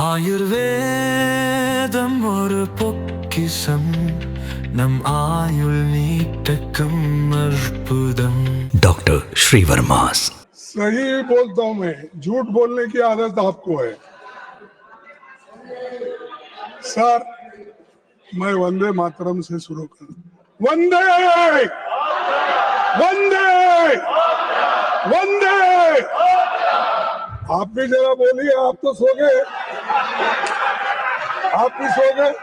ஆயுர்வேதம் ஒரு பொக்கிஷம் நம் ஆயுள் நீட்டக்கும் அற்புதம் डॉक्टर श्रीवर्मास। सही बोलता हूं मैं, झूठ बोलने की आदत आपको है। सर, मैं वंदे मातरम से शुरू करूं। वंदे वंदे वंदे। आप भी जरा बोलिए, आप तो सो गए, आप भी सो गए।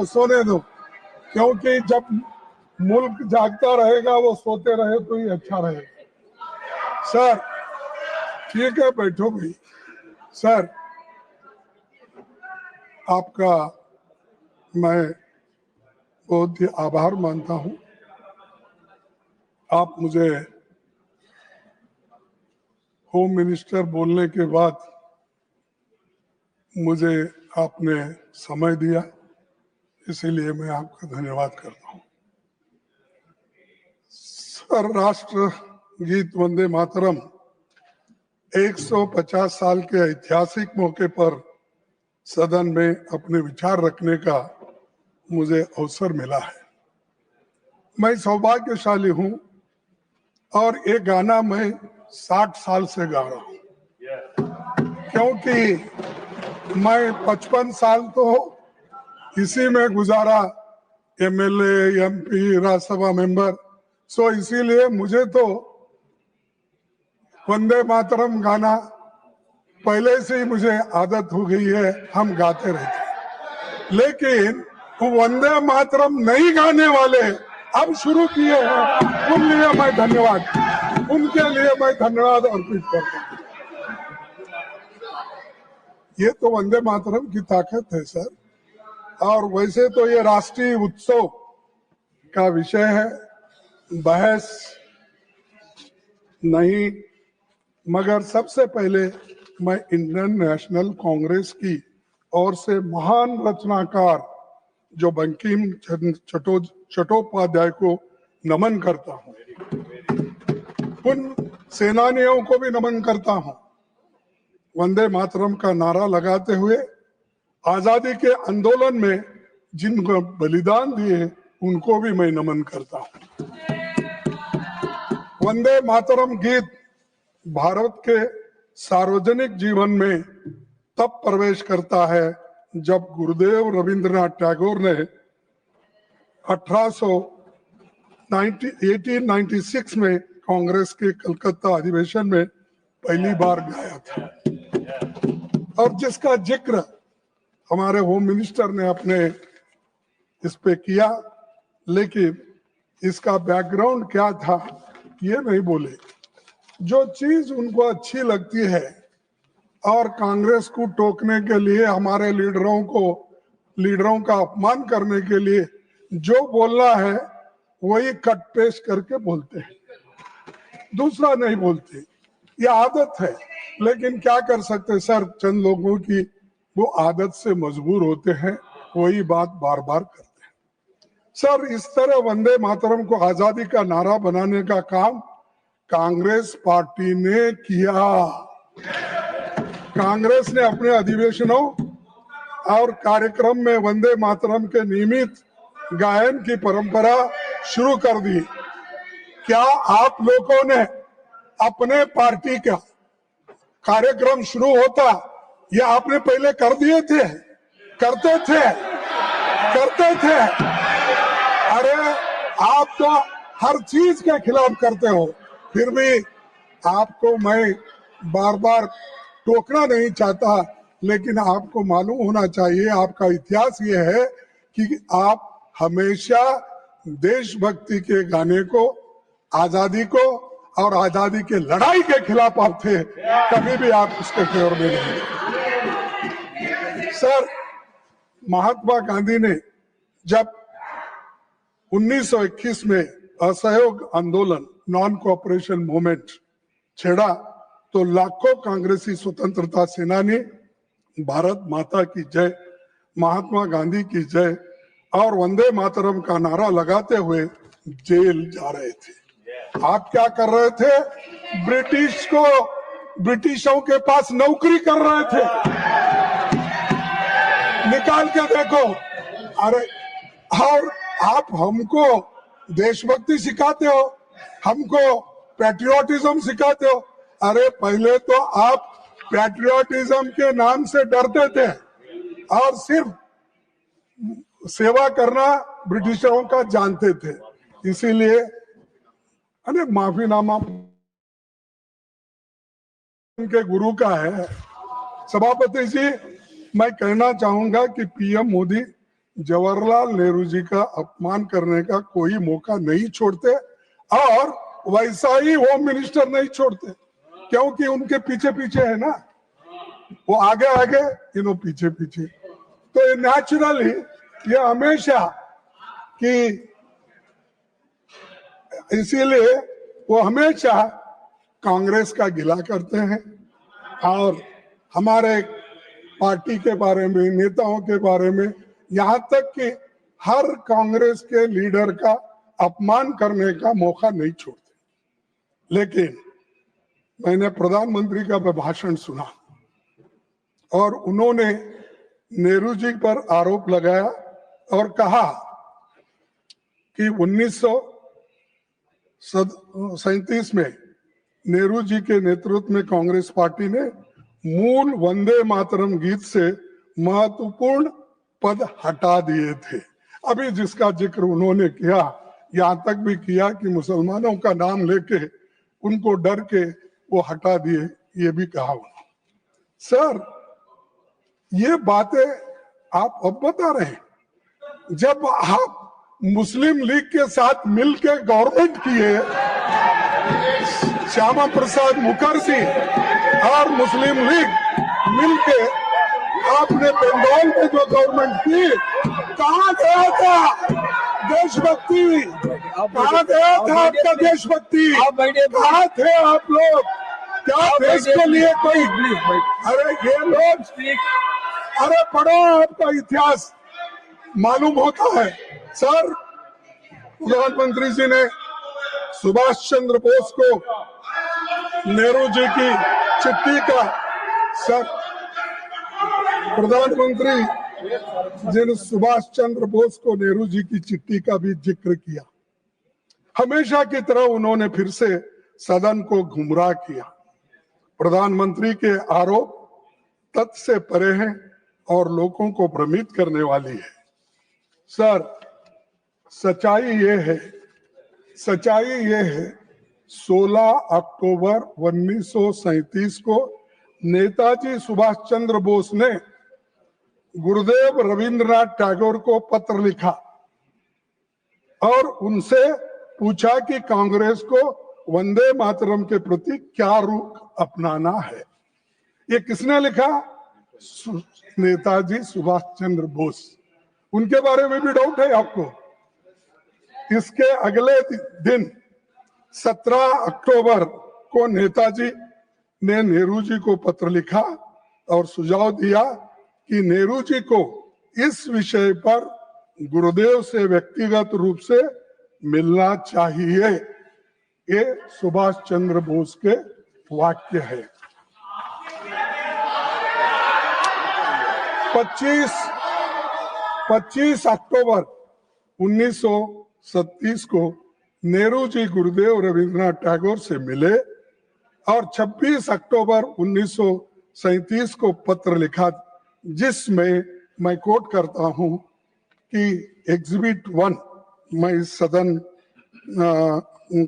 सोने दो, क्योंकि जब मुल्क जागता रहेगा वो सोते रहे तो ही अच्छा रहेगा। सर ठीक है, बैठो भाई। सर, आपका मैं बहुत ही आभार मानता हूं। आप मुझे होम मिनिस्टर बोलने के बाद मुझे आपने समय दिया, इसीलिए मैं आपका धन्यवाद करता हूं। सर, राष्ट्र गीत वंदे मातरम 150 साल के ऐतिहासिक मौके पर सदन में अपने विचार रखने का मुझे अवसर मिला है। मैं सौभाग्यशाली हूं और ये गाना मैं 60 साल से गा रहा हूं, क्योंकि मैं 55 साल तो इसी में गुजारा, एमएलए, एमपी, राज्यसभा मेंबर। सो इसीलिए मुझे तो वंदे मातरम गाना पहले से ही मुझे आदत हो गई है, हम गाते रहते। लेकिन वंदे मातरम नहीं गाने वाले अब शुरू किए हैं, उनके लिए मैं धन्यवाद अर्पित करता हूं। ये तो वंदे मातरम की ताकत है सर। और वैसे तो ये राष्ट्रीय उत्सव का विषय है, बहस नहीं, मगर सबसे पहले मैं इंडियन नेशनल कांग्रेस की ओर से महान रचनाकार जो बंकिम चट्टोपाध्याय को नमन करता हूं, उन सेनानियों को भी नमन करता हूं। वंदे मातरम का नारा लगाते हुए आजादी के आंदोलन में जिनको बलिदान दिए उनको भी मैं नमन करता हूं। वंदे मातरम गीत भारत के सार्वजनिक जीवन में तब प्रवेश करता है जब गुरुदेव रविंद्रनाथ टैगोर ने 1896 में कांग्रेस के कलकत्ता अधिवेशन में पहली बार गाया था, और जिसका जिक्र हमारे होम मिनिस्टर ने अपने इस पे किया। लेकिन इसका बैकग्राउंड क्या था ये नहीं बोले। जो चीज उनको अच्छी लगती है और कांग्रेस को टोकने के लिए, हमारे लीडरों का अपमान करने के लिए जो बोलना है वही कट पेस्ट करके बोलते हैं, दूसरा नहीं बोलते। ये आदत है, लेकिन क्या कर सकते सर, चंद लोगों की वो आदत से मजबूर होते हैं, वही बात बार बार करते हैं। सर, इस तरह वंदे मातरम को आजादी का नारा बनाने का काम कांग्रेस पार्टी ने किया। कांग्रेस ने अपने अधिवेशनों और कार्यक्रम में वंदे मातरम के नियमित गायन की परंपरा शुरू कर दी। क्या आप लोगों ने अपने पार्टी का कार्यक्रम शुरू होता ये आपने पहले कर दिए थे? करते थे। अरे आप तो हर चीज के खिलाफ करते हो, फिर भी आपको मैं बार बार टोकना नहीं चाहता, लेकिन आपको मालूम होना चाहिए, आपका इतिहास ये है कि आप हमेशा देशभक्ति के गाने को, आजादी को और आजादी के लड़ाई के खिलाफ आप थे, कभी भी आप उसके फेवर में नहीं। सर, महात्मा गांधी ने जब 1921 में असहयोग आंदोलन, नॉन कोऑपरेशन मूवमेंट छेड़ा तो लाखों कांग्रेसी स्वतंत्रता सेनानी भारत माता की जय, महात्मा गांधी की जय और वंदे मातरम का नारा लगाते हुए जेल जा रहे थे। आप क्या कर रहे थे? ब्रिटिश को ब्रिटिशों के पास नौकरी कर रहे थे। निकाल के देखो। अरे, और आप हमको देशभक्ति सिखाते हो, हमको पैट्रियोटिज्म सिखाते हो। अरे, पहले तो आप पैट्रियोटिज्म के नाम से डरते थे और सिर्फ सेवा करना ब्रिटिशरों का जानते थे। इसीलिए अरे माफीनामा उनके गुरु का है। सभापति जी, मैं कहना चाहूंगा कि पीएम मोदी जवाहरलाल नेहरू जी का अपमान करने का कोई मौका नहीं छोड़ते और वैसा ही होम मिनिस्टर नहीं छोड़ते, क्योंकि उनके पीछे पीछे है ना, वो आगे आगे इन्हों पीछे पीछे। तो नेचुरली ये हमेशा कि इसीलिए वो हमेशा कांग्रेस का गिला करते हैं और हमारे पार्टी के बारे में, नेताओं के बारे में, यहाँ तक कि हर कांग्रेस के लीडर का अपमान करने का मौका नहीं छोड़ते। लेकिन मैंने प्रधानमंत्री का भाषण सुना और उन्होंने नेहरू जी पर आरोप लगाया और कहा कि 1937 में नेहरू जी के नेतृत्व में कांग्रेस पार्टी ने मूल वंदे मातरम गीत से महत्वपूर्ण पद हटा दिए थे। अभी जिसका जिक्र उन्होंने किया, यहाँ तक भी किया कि मुसलमानों का नाम लेके उनको डर के वो हटा दिए, ये भी कहा उन्होंने। सर, ये बातें आप अब बता रहे हैं, जब आप मुस्लिम लीग के साथ मिलकर गवर्नमेंट किए, श्यामा प्रसाद मुखर्जी और मुस्लिम लीग मिलके आपने बंगाल में जो गवर्नमेंट की, कहाँ गया था देशभक्ति? कहाँ गया था आपका देशभक्ति? कहाँ थे आप लोग? क्या देश के लिए कोई? अरे ये लोग, अरे पढ़ो, आपका इतिहास मालूम होता है। सर, प्रधानमंत्री जी ने सुभाष चंद्र बोस को नेहरू जी की चिट्ठी का, सर प्रधानमंत्री जी ने सुभाष चंद्र बोस को नेहरू जी की चिट्ठी का भी जिक्र किया। हमेशा की तरह उन्होंने फिर से सदन को गुमराह किया। प्रधानमंत्री के आरोप तथ्य से परे हैं और लोगों को भ्रमित करने वाली है। सर, सच्चाई ये है 16 अक्टूबर 1937 को नेताजी सुभाष चंद्र बोस ने गुरुदेव रविंद्रनाथ टैगोर को पत्र लिखा और उनसे पूछा कि कांग्रेस को वंदे मातरम के प्रति क्या रुख अपनाना है। ये किसने लिखा? नेताजी सुभाष चंद्र बोस। उनके बारे में भी डाउट है आपको? इसके अगले दिन 17 अक्टूबर को नेताजी ने नेहरू जी को पत्र लिखा और सुझाव दिया कि नेहरू जी को इस विषय पर गुरुदेव से व्यक्तिगत रूप से मिलना चाहिए। ये सुभाष चंद्र बोस के वाक्य है। 25 अक्टूबर 1937 को नेहरू जी गुरुदेव रविंद्रनाथ टैगोर से मिले और 26 अक्टूबर 1937 को पत्र लिखा, जिसमें मैं कोट करता हूं कि एग्जिबिट 1 मैं इस सदन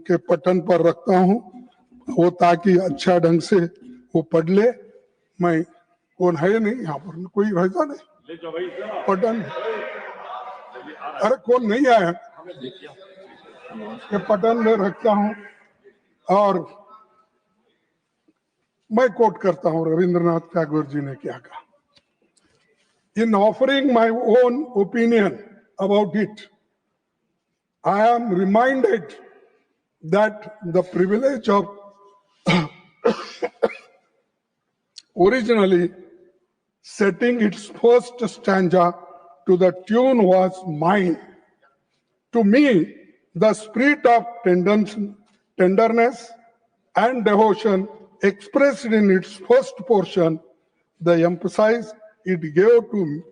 के पटन पर रखता हूं, वो ताकि अच्छा ढंग से वो पढ़ ले। मैं कौन है नहीं यहाँ पर, कोई रहता नहीं पटन, अरे कौन नहीं आया, ये पटन में रखता हूं और मैं कोट करता हूं रविंद्रनाथ टैगोर जी ने क्या कहा। In offering my own opinion about it, I am reminded that the privilege of originally setting its first stanza to the tune was mine. To me, the spirit of tenderness and devotion expressed in its first portion the emphasis it gave to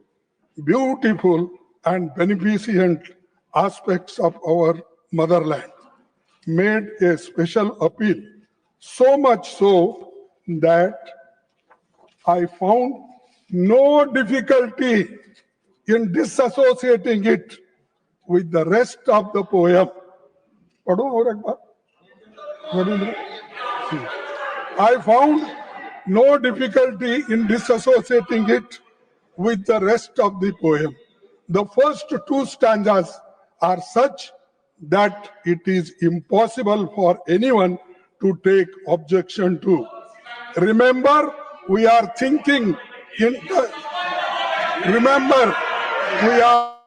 beautiful and beneficent aspects of our motherland, made a special appeal, so much so that I found no difficulty in disassociating it with the rest of the poem. पढ़ो और एक बार. I found no difficulty in disassociating it with the rest of the poem. The first two stanzas are such that it is impossible for anyone to take objection to. Remember, we are thinking in the, remember, we are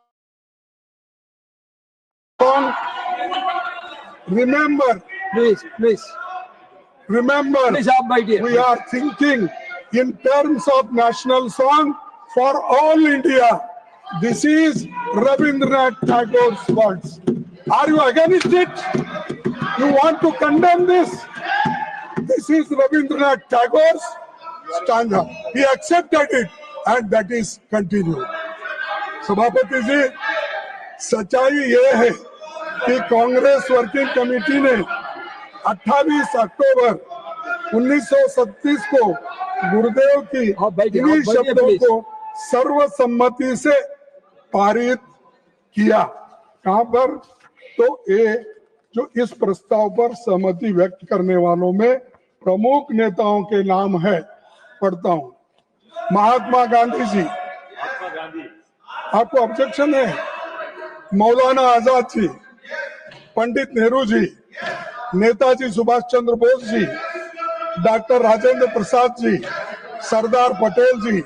on, remember, Please, remember, my dear. we are thinking in terms of national song for all India. This is Rabindranath Tagore's words. Are you against it? You want to condemn this? This is Rabindranath Tagore's stanza. He accepted it and that is continued. सभापति जी, सच्चाई ये है कि Congress working committee ने 28 अक्टूबर 1937 को गुरुदेव की इन्हीं शब्दों को सर्वसम्मति से पारित किया. कहां पर? तो ये जो इस प्रस्ताव पर सहमति व्यक्त करने वालों में प्रमुख नेताओं के नाम है, पढ़ता हूं. महात्मा गांधी जी, आपको ऑब्जेक्शन है? मौलाना आजाद जी, पंडित नेहरू जी, नेताजी सुभाष चंद्र बोस जी, डॉक्टर राजेंद्र प्रसाद जी, सरदार पटेल जी,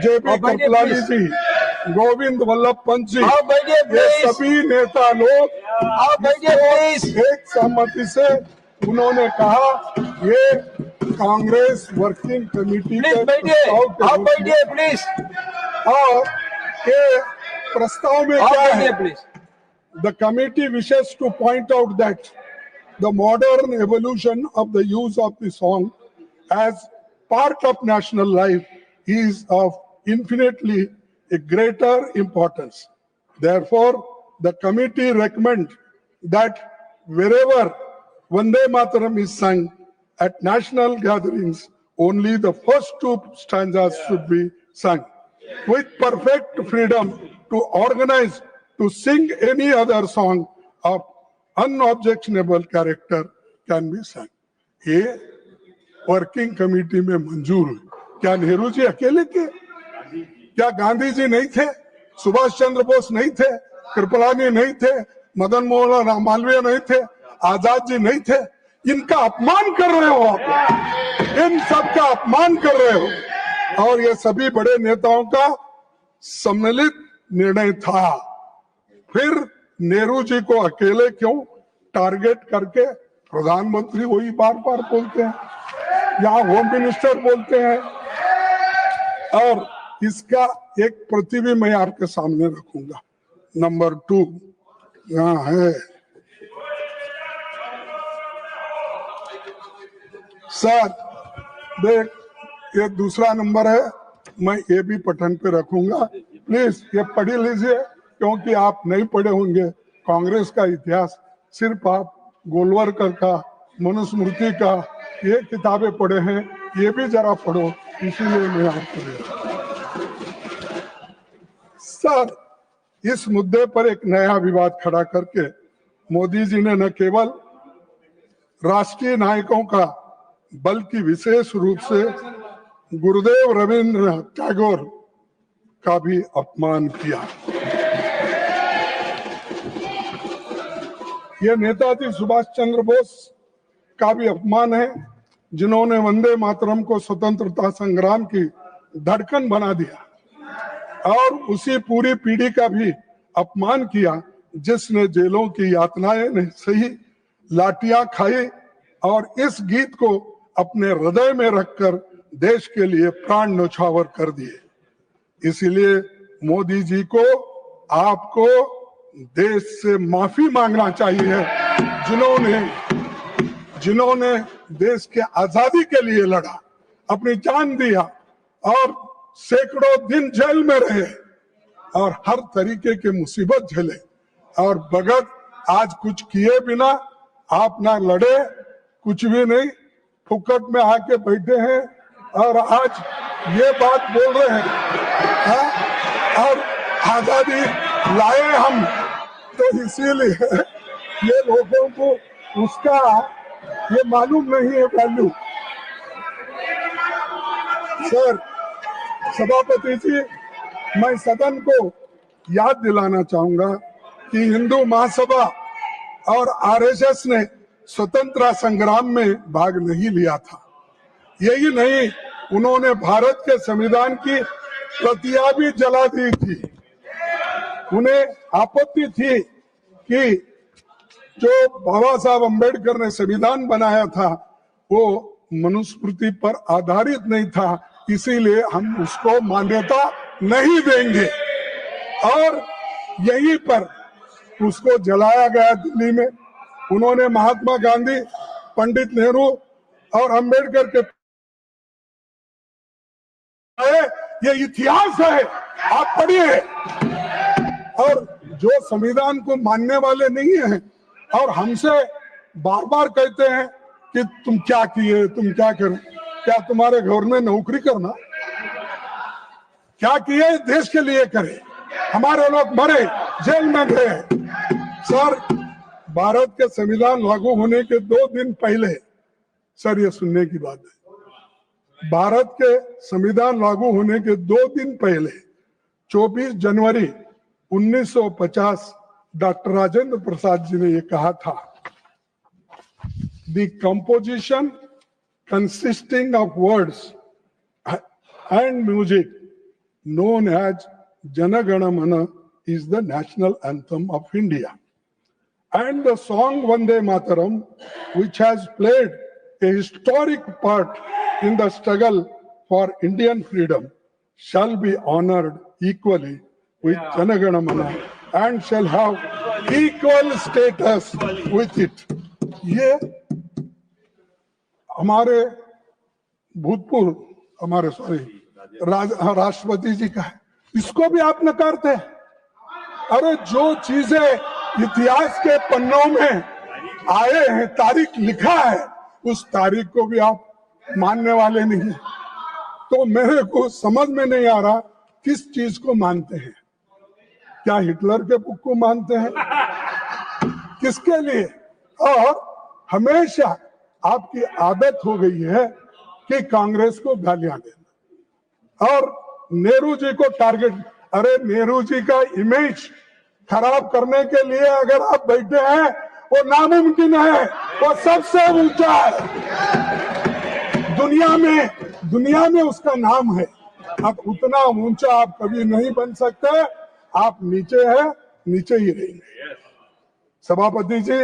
जेपी कृपलानी जी, गोविंद वल्लभ पंत जी, ये सभी नेता लोग एक सहमति से उन्होंने कहा ये कांग्रेस वर्किंग कमेटी के प्रस्ताव और ये प्रस्ताव में क्या है? The committee wishes to point out that the modern evolution of the use of the song as part of national life is of infinitely a greater importance. Therefore, the committee recommends that wherever Vande Mataram is sung at national gatherings, only the first two stanzas should be sung. With perfect freedom to organize to sing any other song of unobjectionable character can be sung. ये working committee में मंजूर हुई. क्या नेहरू जी अकेले थे? क्या गांधी जी नहीं थे? सुभाष चंद्र बोस नहीं थे? कृपलानी नहीं थे? मदन मोहन मालवीय नहीं थे? आजाद जी नहीं थे? इनका अपमान कर रहे हो आप, इन सब का अपमान कर रहे हो. और ये सभी बड़े नेताओं का सम्मिलित निर्णय था. फिर नेहरू जी को अकेले क्यों टारगेट करके प्रधानमंत्री वही बार बार बोलते हैं, यहाँ होम मिनिस्टर बोलते हैं. और इसका एक प्रति भी मैं आपके सामने रखूंगा. नंबर 2 यहाँ है. सर देख, ये दूसरा नंबर है, मैं ये भी पठन पे रखूंगा. प्लीज ये पढ़ लीजिए, क्योंकि आप नहीं पढ़े होंगे कांग्रेस का इतिहास. सिर्फ आप गोलवरकर का, मनुस्मृति का ये किताबें पढ़े हैं, ये भी जरा पढ़ो, इसीलिए मैं आपको दे रहा हूं. सर, इस मुद्दे पर एक नया विवाद खड़ा करके मोदी जी ने न केवल राष्ट्रीय नायकों का बल्कि विशेष रूप से गुरुदेव रविंद्रनाथ टैगोर का भी अपमान किया. यह नेताजी सुभाष चंद्र बोस का भी अपमान है, जिन्होंने वंदे मातरम को स्वतंत्रता संग्राम की धड़कन बना दिया, और उसी पूरी पीढ़ी का भी अपमान किया जिसने जेलों की यातनाएं नहीं सही, लाठियां खाई और इस गीत को अपने हृदय में रखकर देश के लिए प्राण न्यौछावर कर दिए. इसीलिए मोदी जी को, आपको देश से माफी मांगना चाहिए, जिन्होंने देश के आजादी के लिए लड़ा, अपनी जान दिया और सैकड़ों दिन जेल में रहे और हर तरीके की मुसीबत झेले। और भगत आज कुछ किए बिना आप ना लड़े, कुछ भी नहीं, फुकट में आके बैठे हैं और आज ये बात बोल रहे हैं और आजादी लाए हम। तो इसीलिए ये लोगों को उसका ये मालूम नहीं है वैल्यू। सर सभापति जी, मैं सदन को याद दिलाना चाहूंगा कि हिंदू महासभा और आरएसएस ने स्वतंत्रता संग्राम में भाग नहीं लिया था। यही नहीं, उन्होंने भारत के संविधान की प्रतियां भी जला दी थी। उन्हें आपत्ति थी कि जो बाबा साहब अम्बेडकर ने संविधान बनाया था वो मनुस्मृति पर आधारित नहीं था, इसीलिए हम उसको मान्यता नहीं देंगे। और यहीं पर उसको जलाया गया दिल्ली में। उन्होंने महात्मा गांधी, पंडित नेहरू और अंबेडकर के, ये इतिहास है, आप पढ़िए। और जो संविधान को मानने वाले नहीं हैं और हमसे बार बार कहते हैं कि तुम क्या किए, तुम क्या करें, क्या तुम्हारे घर में नौकरी करना, क्या किए देश के लिए करे। हमारे लोग मरे, जेल में गए। सर भारत के संविधान लागू होने के 2 दिन पहले, सर ये सुनने की बात है, भारत के संविधान लागू होने के 2 दिन पहले 24 जनवरी 1950 डॉक्टर राजेंद्र प्रसाद जी ने ये कहा था, the composition consisting of words and music known as Jana Gana Mana is the national anthem of India. And the song Vande Mataram, which has played a historic part in the struggle for Indian freedom, shall be honored equally with Jana Gana Mana and shall have equal status with it. ये हमारे भूतपूर्व हमारे राष्ट्रपति जी का है, इसको भी आप नकारते हैं। अरे जो चीजें इतिहास के पन्नों में आए हैं, तारीख लिखा है, उस तारीख को भी आप मानने वाले नहीं। तो मेरे को समझ में नहीं आ रहा किस चीज को मानते हैं। क्या हिटलर के बुक को मानते हैं, किसके लिए? और हमेशा आपकी आदत हो गई है कि कांग्रेस को गालियां देना और नेहरू जी को टारगेट। अरे नेहरू जी का इमेज खराब करने के लिए अगर आप बैठे हैं, वो नामुमकिन है, वो सबसे ऊंचा है दुनिया में उसका नाम है। अब उतना ऊंचा आप कभी नहीं बन सकते, आप नीचे है, नीचे ही रहेंगे। सभापति जी,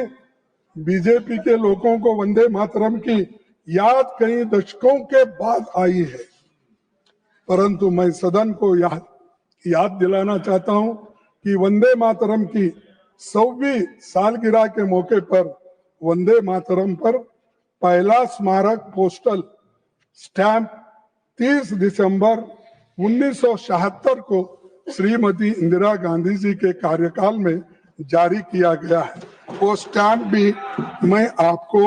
बीजेपी के लोगों को वंदे मातरम की याद कई दशकों के बाद आई है, परंतु मैं सदन को याद दिलाना चाहता हूं कि वंदे मातरम की 100वीं सालगिरह के मौके पर वंदे मातरम पर पहला स्मारक पोस्टल स्टैंप 30 दिसंबर 1976 को श्रीमती इंदिरा गांधी जी के कार्यकाल में जारी किया गया है। वो स्टैंप भी मैं आपको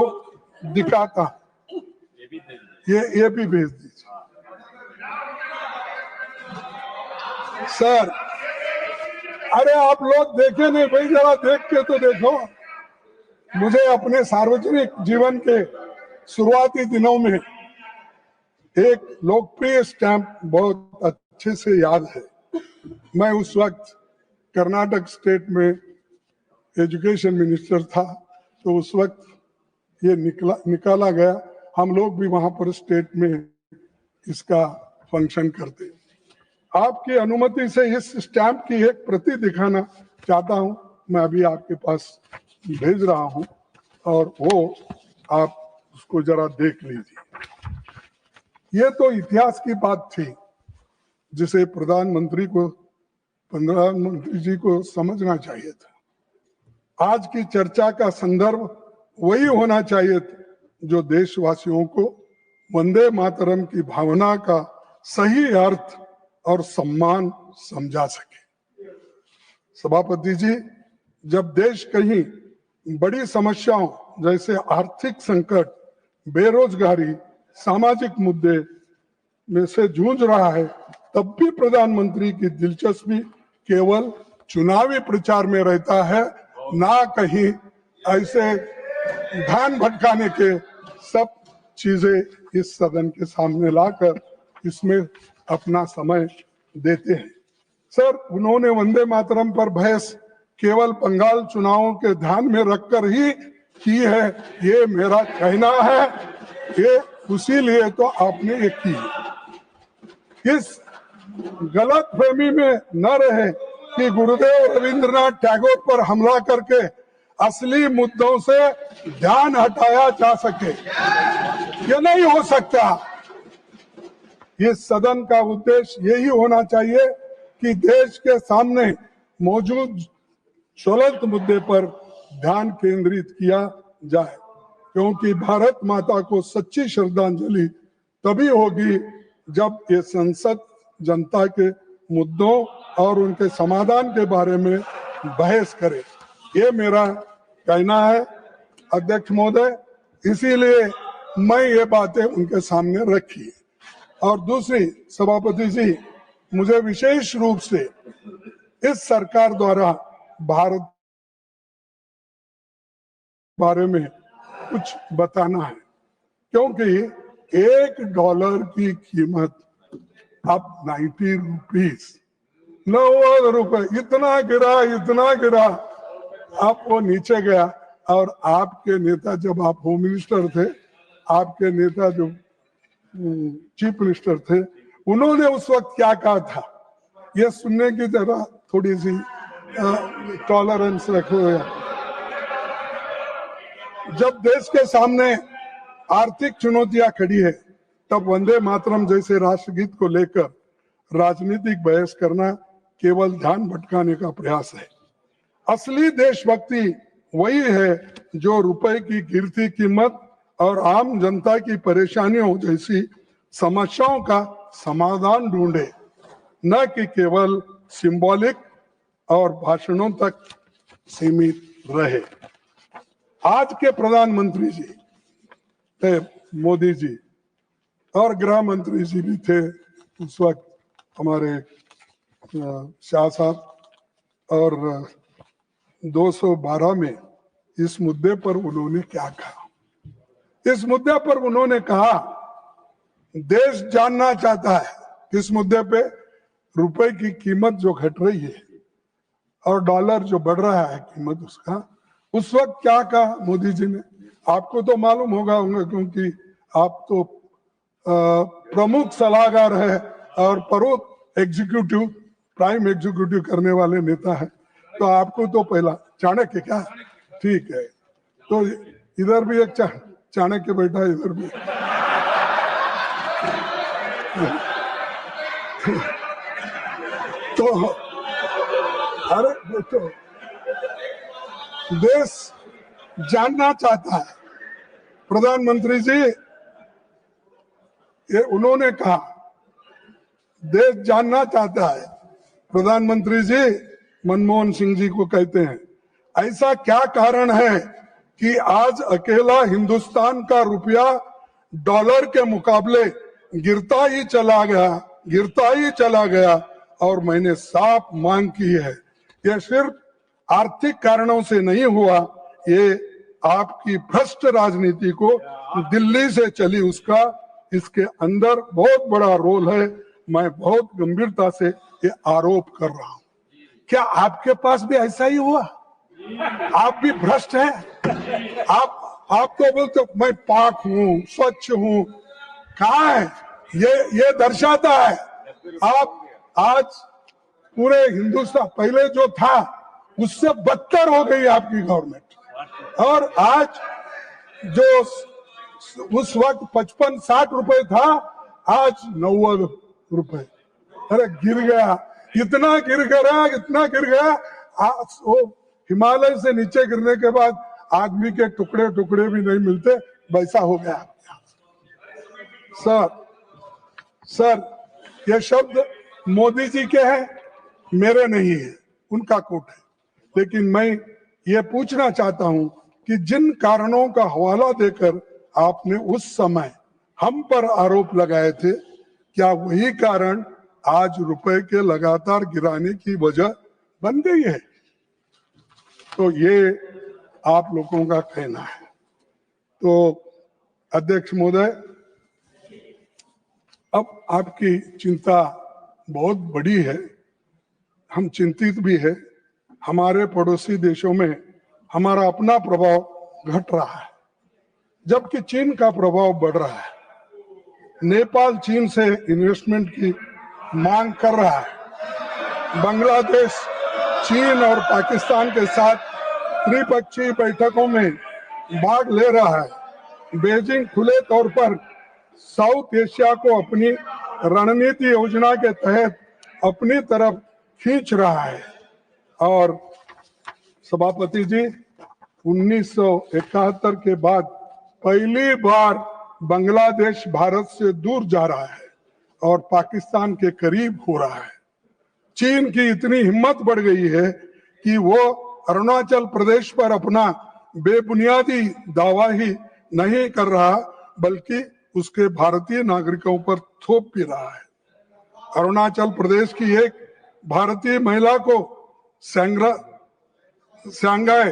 दिखाता, ये भी भेज दीजिए। सर अरे आप लोग देखे नहीं भाई, जरा देख के तो देखो। मुझे अपने सार्वजनिक जीवन के शुरुआती दिनों में एक लोकप्रिय स्टैंप बहुत अच्छे से याद है। मैं उस वक्त कर्नाटक स्टेट में एजुकेशन मिनिस्टर था, तो उस वक्त ये निकाला गया। हम लोग भी वहां पर स्टेट में इसका फंक्शन करते। आपकी अनुमति से इस स्टैंप की एक प्रति दिखाना चाहता हूं। मैं अभी आपके पास भेज रहा हूं और वो आप उसको जरा देख लीजिए। ये तो इतिहास की बात थी जिसे प्रधानमंत्री जी को समझना चाहिए था। आज की चर्चा का संदर्भ वही होना चाहिए जो देशवासियों को वंदे मातरम की भावना का सही अर्थ और सम्मान समझा सके। सभापति जी, जब देश कहीं बड़ी समस्याओं जैसे आर्थिक संकट, बेरोजगारी, सामाजिक मुद्दे में से जूझ रहा है, तब भी प्रधानमंत्री की दिलचस्पी केवल चुनावी प्रचार में रहता है, ना कहीं ऐसे ध्यान भटकाने के सब चीजें इस सदन के सामने लाकर इसमें अपना समय देते हैं। सर, उन्होंने वंदे मातरम पर बहस केवल बंगाल चुनावों के ध्यान में रखकर ही की है, ये मेरा कहना है। ये उसीलिए तो आपने ये की। इस गलत फहमी में न रहे कि गुरुदेव रविंद्रनाथ टैगोर पर हमला करके असली मुद्दों से ध्यान हटाया जा सके, ये नहीं हो सकता। इस सदन का उद्देश्य यही होना चाहिए कि देश के सामने मौजूद ज्वलंत मुद्दे पर ध्यान केंद्रित किया जाए, क्योंकि भारत माता को सच्ची श्रद्धांजलि तभी होगी जब ये संसद जनता के मुद्दों और उनके समाधान के बारे में बहस करे। ये मेरा कहना है अध्यक्ष महोदय, इसीलिए मैं ये बातें उनके सामने रखी। और दूसरी, सभापति जी, मुझे विशेष रूप से इस सरकार द्वारा भारत बारे में कुछ बताना है, क्योंकि $1 की कीमत अब 90 रुपीस, 90 रुपए, इतना गिरा, अब वो नीचे गया। और आपके नेता, जब आप होम मिनिस्टर थे, आपके नेता जो चीफ मिनिस्टर थे, उन्होंने उस वक्त क्या कहा था, ये सुनने की जरा थोड़ी सी टॉलरेंस रखो। जब देश के सामने आर्थिक चुनौतियां खड़ी है, तब वंदे मातरम जैसे राष्ट्रगीत को लेकर राजनीतिक बहस करना केवल ध्यान भटकाने का प्रयास है। असली देशभक्ति वही है जो रुपए की गिरती कीमत और आम जनता की परेशानियों जैसी समस्याओं का समाधान ढूंढे, न कि केवल सिंबॉलिक और भाषणों तक सीमित रहे। आज के प्रधानमंत्री जी थे मोदी जी, और गृह मंत्री जी भी थे उस वक्त हमारे शाह साहब, और 212 में इस मुद्दे पर उन्होंने क्या कहा? इस मुद्दे पर उन्होंने कहा, देश जानना चाहता है किस मुद्दे पे, रुपए की कीमत जो घट रही है और डॉलर जो बढ़ रहा है कीमत उसका। उस वक्त क्या कहा मोदी जी ने? आपको तो मालूम होगा क्योंकि आप तो प्रमुख सलाहकार है और प्रमुख एग्जीक्यूटिव, प्राइम एग्जीक्यूटिव करने वाले नेता है, तो आपको तो पहला चाणक्य, क्या ठीक है, तो इधर भी एक चाणक्य बैठा है, इधर भी तो अरे तो देश जानना चाहता है। प्रधानमंत्री जी, ये उन्होंने कहा, देश जानना चाहता है। प्रधानमंत्री जी मनमोहन सिंह जी को कहते हैं, ऐसा क्या कारण है कि आज अकेला हिंदुस्तान का रुपया डॉलर के मुकाबले गिरता ही चला गया, और मैंने साफ मांग की है, यह सिर्फ आर्थिक कारणों से नहीं हुआ, ये आपकी भ्रष्ट राजनीति को दिल्ली से चली उसका इसके अंदर बहुत बड़ा रोल है। मैं बहुत गंभीरता से ये आरोप कर रहा हूं। क्या आपके पास भी ऐसा ही हुआ? आप भी भ्रष्ट हैं? आप तो बोलते मैं पाक हूं, स्वच्छ हूं, कहाँ है? ये दर्शाता है आप आज पूरे हिंदुस्तान, पहले जो था उससे बदतर हो गई आपकी गवर्नमेंट, और आज जो उस वक्त 55-60 रुपए था, आज 90 रुपए। अरे गिर गया, इतना गिर गया। आज वो हिमालय से नीचे गिरने के बाद आदमी के टुकड़े भी नहीं मिलते, वैसा हो गया आपके यहाँ। सर ये शब्द मोदी जी के हैं, मेरे नहीं है, उनका कोट है। लेकिन मैं ये पूछना चाहता हूं कि जिन कारणों का हवाला देकर आपने उस समय हम पर आरोप लगाए थे, क्या वही कारण आज रुपए के लगातार गिराने की वजह बन गई है? तो ये आप लोगों का कहना है। तो अध्यक्ष महोदय, अब आपकी चिंता बहुत बड़ी है, हम चिंतित भी है। हमारे पड़ोसी देशों में हमारा अपना प्रभाव घट रहा है, जबकि चीन का प्रभाव बढ़ रहा है। नेपाल चीन से इन्वेस्टमेंट की मांग कर रहा है। बांग्लादेश चीन और पाकिस्तान के साथ त्रिपक्षीय बैठकों में भाग ले रहा है। बीजिंग खुले तौर पर साउथ एशिया को अपनी रणनीति योजना के तहत अपनी तरफ खींच रहा है। और सभापति जी, 1971 के बाद पहली बार बांग्लादेश भारत से दूर जा रहा है और पाकिस्तान के करीब हो रहा है। चीन की इतनी हिम्मत बढ़ गई है कि वो अरुणाचल प्रदेश पर अपना बेबुनियादी दावा ही नहीं कर रहा, बल्कि उसके भारतीय नागरिकों पर थोप भी रहा है। अरुणाचल प्रदेश की एक भारतीय महिला को सांघाई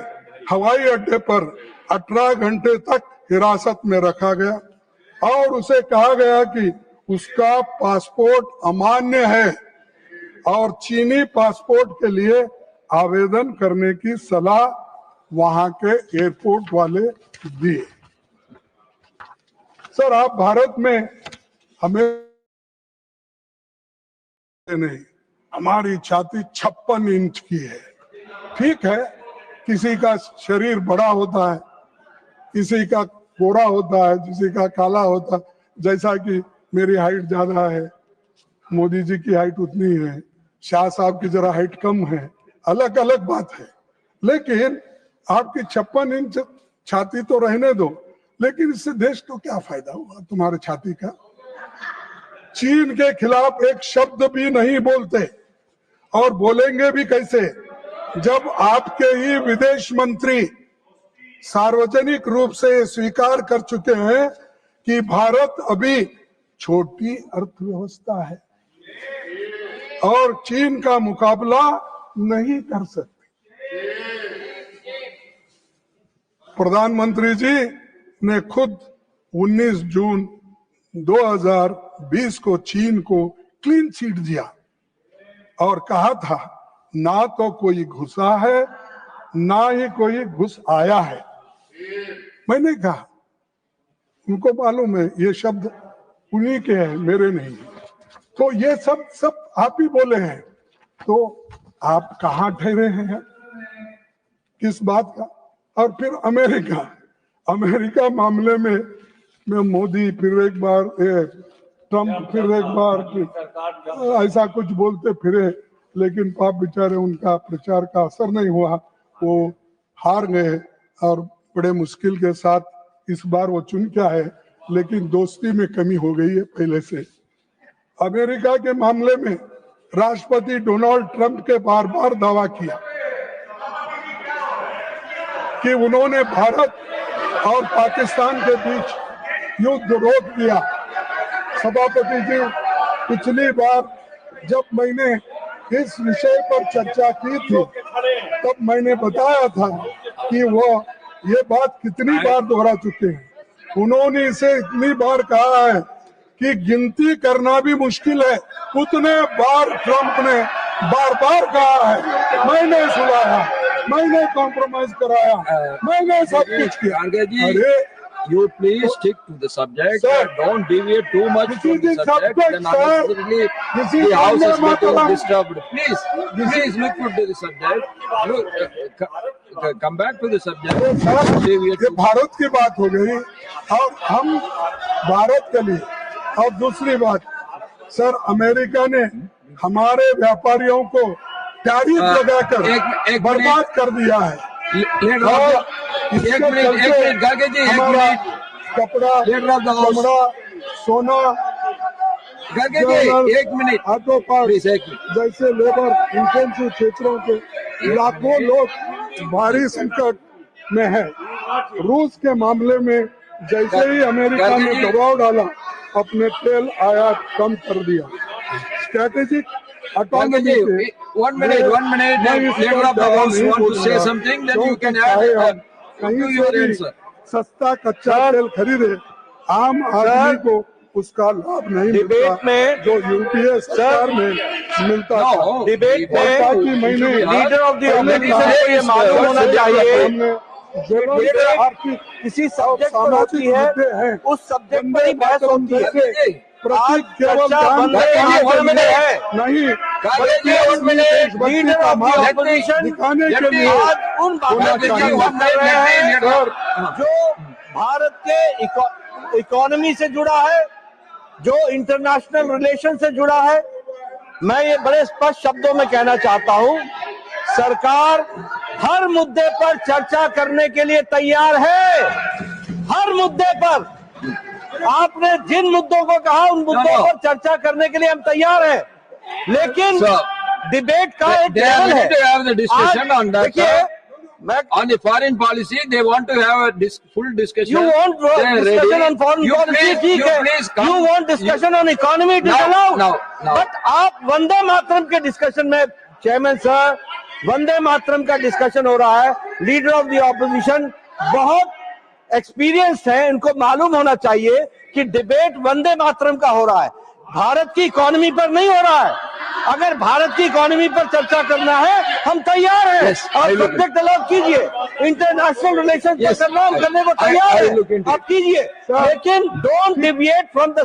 हवाई अड्डे पर 18 घंटे तक हिरासत में रखा गया और उसे कहा गया कि उसका पासपोर्ट अमान्य है और चीनी पासपोर्ट के लिए आवेदन करने की सलाह वहां के एयरपोर्ट वाले दिए। सर, आप भारत में हमें नहीं, हमारी छाती 56 इंच की है। ठीक है, किसी का शरीर बड़ा होता है, किसी का गोरा होता है, किसी का काला होता है। जैसा कि मेरी हाइट ज्यादा है, मोदी जी की हाइट उतनी है, शाह साहब की जरा हाइट कम है, अलग अलग बात है। लेकिन आपकी 56 इंच छाती तो रहने दो, लेकिन इससे देश को क्या फायदा हुआ तुम्हारे छाती का? चीन के खिलाफ एक शब्द भी नहीं बोलते, और बोलेंगे भी कैसे जब आपके ही विदेश मंत्री सार्वजनिक रूप से स्वीकार कर चुके हैं कि भारत अभी छोटी अर्थव्यवस्था है और चीन का मुकाबला नहीं कर सकते। प्रधानमंत्री जी ने खुद 19 जून 2020 को चीन को क्लीन चिट दिया और कहा था, ना तो कोई घुसा है ना ही कोई घुस आया है। मैंने कहा, उनको मालूम है ये शब्द उन्हीं के हैं, मेरे नहीं। तो ये सब आप ही बोले हैं, तो आप कहाँ ठहरे हैं किस बात का? और फिर अमेरिका मामले में मोदी फिर एक बार, ट्रम्प फिर एक बार ऐसा कुछ बोलते फिरे, लेकिन पाप बेचारे, उनका प्रचार का असर नहीं हुआ, वो हार गए और बड़े मुश्किल के साथ इस बार वो चुन के आए, लेकिन दोस्ती में कमी हो गई है पहले से। अमेरिका के मामले में राष्ट्रपति डोनाल्ड ट्रंप के बार बार दावा किया कि उन्होंने भारत और पाकिस्तान के बीच युद्ध रोक दिया। सभापति जी, पिछली बार जब मैंने इस विषय पर चर्चा की थी, तब मैंने बताया था कि वो ये बात कितनी बार दोहरा चुके हैं। उन्होंने इसे इतनी बार कहा है कि गिनती करना भी मुश्किल है, उतने बार ट्रंप ने बार बार कहा है। मैंने सुनाया, मैंने कॉम्प्रोमाइज कराया, मैंने सब कुछ किया। अरे, you please stick to the subject, sir, don't deviate too much from the subject, then sir. unnecessarily This is the house is getting Mataram. disturbed. Please look to the subject. Look, come back to the subject. Sir, Deviate ये भारत की बात हो गई और हम भारत के लिए। और दूसरी बात, सर, अमेरिका ने हमारे व्यापारियों को टैरिफ लगाकर बर्बाद कर दिया है। एक मिनट गागे जी, कपड़ा, Leader of the House. चमड़ा, सोना, खड़गे जी, एक मिनट ऑटो पार्ट प्लीज, एक मिनट। जैसे लेबर इंटेंसिव क्षेत्रों के लाखों लोग भारी संकट में है। रूस के मामले में जैसे ही अमेरिका ने दबाव डाला, अपने तेल आयात कम कर दिया। स्ट्रैटेजिक ऑटोनॉमी के 1 minute, 1 minute. Leader of the House want to say something, then you can add to your answer. सस्ता कच्चा तेल खरीदे, आम आदमी को उसका लाभ नहीं मिलता में जो यूपीए सरकार में मिलता था। No, डिबेट और में ताकि महीने लीडर ऑफ द ऑपोजिशन को ये मालूम होना चाहिए हमने आर्थिक किसी सब्जेक्ट पर सामाजिक होती है, मुद्दे हैं, उस सब्जेक्ट पर ही बहस होती है। प्रतीक केवल चर्चा दान बंद देने होने के में लिए है। नहीं, कागज बल्कि जी, 1 minute, देशभक्ति लीडर का ऑफ द मार्ग ऑपोजिशन दिखाने के लिए आज उन बातों होना की चाहिए। बात कर रहे हैं सर, जो भारत के इकोनॉमी से जुड़ा है, जो इंटरनेशनल रिलेशन से जुड़ा है। मैं ये बड़े स्पष्ट शब्दों में कहना चाहता हूं, सरकार हर मुद्दे पर चर्चा करने के लिए तैयार है। हर मुद्दे पर आपने जिन मुद्दों को कहा, उन मुद्दों पर चर्चा करने के लिए हम तैयार हैं, लेकिन डिबेट का एक लेवल है। to have the discussion on that. देखिए, मैं On the foreign policy, they want to have a full discussion. You want They are discussion ready. on foreign You policy, please- ठीक you है। please come. You want discussion on economy, it is Now, allowed. now. But आप वंदे मातरम के discussion में, chairman sir, Vande Mataram का discussion हो रहा है। Leader of the opposition बहुत एक्सपीरियंस है, इनको मालूम होना चाहिए कि डिबेट वंदे मातरम का हो रहा है, भारत की इकोनॉमी पर नहीं हो रहा है। अगर भारत की इकोनॉमी पर चर्चा करना है, हम तैयार हैं। Yes, आप I look सब्जेक्ट अलग कीजिए, इंटरनेशनल रिलेशन पर Yes, करना, हम करने को I तैयार look है, into आप कीजिए, लेकिन don't deviate from the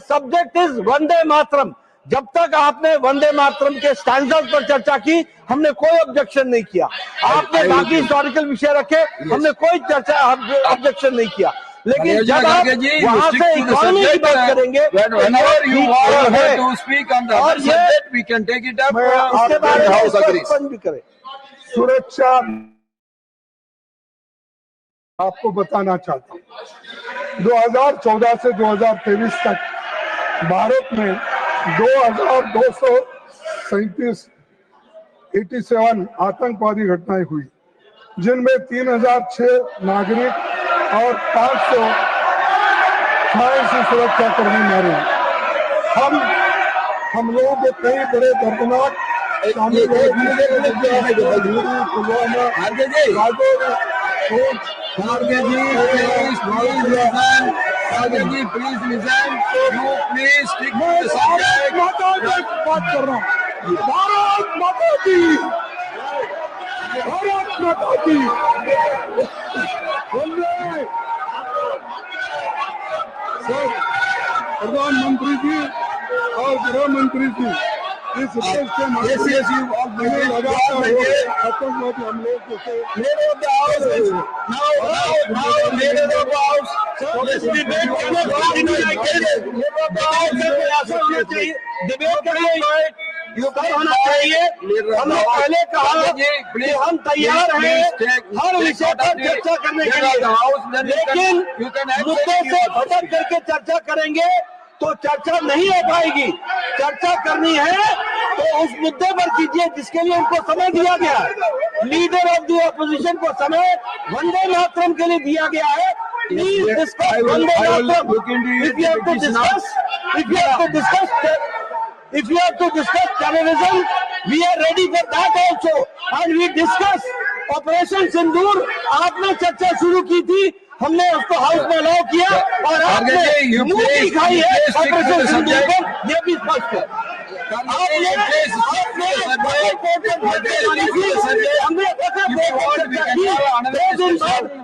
subject is Vande Mataram. जब तक आपने वंदे मातरम के स्टैंडर्ड पर चर्चा की, हमने कोई ऑब्जेक्शन नहीं किया। आपने बाकी हिस्टोरिकल विषय रखे, हमने कोई चर्चा ऑब्जेक्शन नहीं किया। लेकिन जब आप वहां से इकोनॉमी की बात करेंगे, whenever you want to speak on the और other subject, we can take it up. इसके बारे में House agrees. स्पष्ट भी करें। सुरक्षा आपको बताना चाहता हूँ, 2014 से 2023 तक भारत में 2237 आतंकवादी घटनाएं हुई, जिनमें 3006 नागरिक और 586 सुरक्षाकर्मी मारे। हम लोगों के कई बड़े दर्दनाक शामिल please listen. You please stick to the subject. बात कर रहा हूँ। भारत माता की, भारत माता की। सर, प्रधानमंत्री जी और गृह मंत्री जी इस देश के आतंकवादी हमलों डिबेट होना चाहिए। हमने पहले कहा कि हम तैयार हैं हर विषय पर चर्चा करने के लिए, लेकिन मुद्दे से भटक करके चर्चा करेंगे तो चर्चा नहीं हो पाएगी। चर्चा करनी है तो उस मुद्दे पर कीजिए जिसके लिए उनको समय दिया गया है। लीडर ऑफ द ऑपोजिशन को समय वंदे मातरम के लिए दिया गया है। Please discuss Vande Mataram. If you have to discuss terrorism, we are ready for that also, and we discuss operation Sindoor. आपने चर्चा शुरू की थी, हमने उसको हाउस में अलाउ किया और आपने मुंह दिखाई है ऑपरेशन सिंदूर पर, ये भी स्पष्ट है।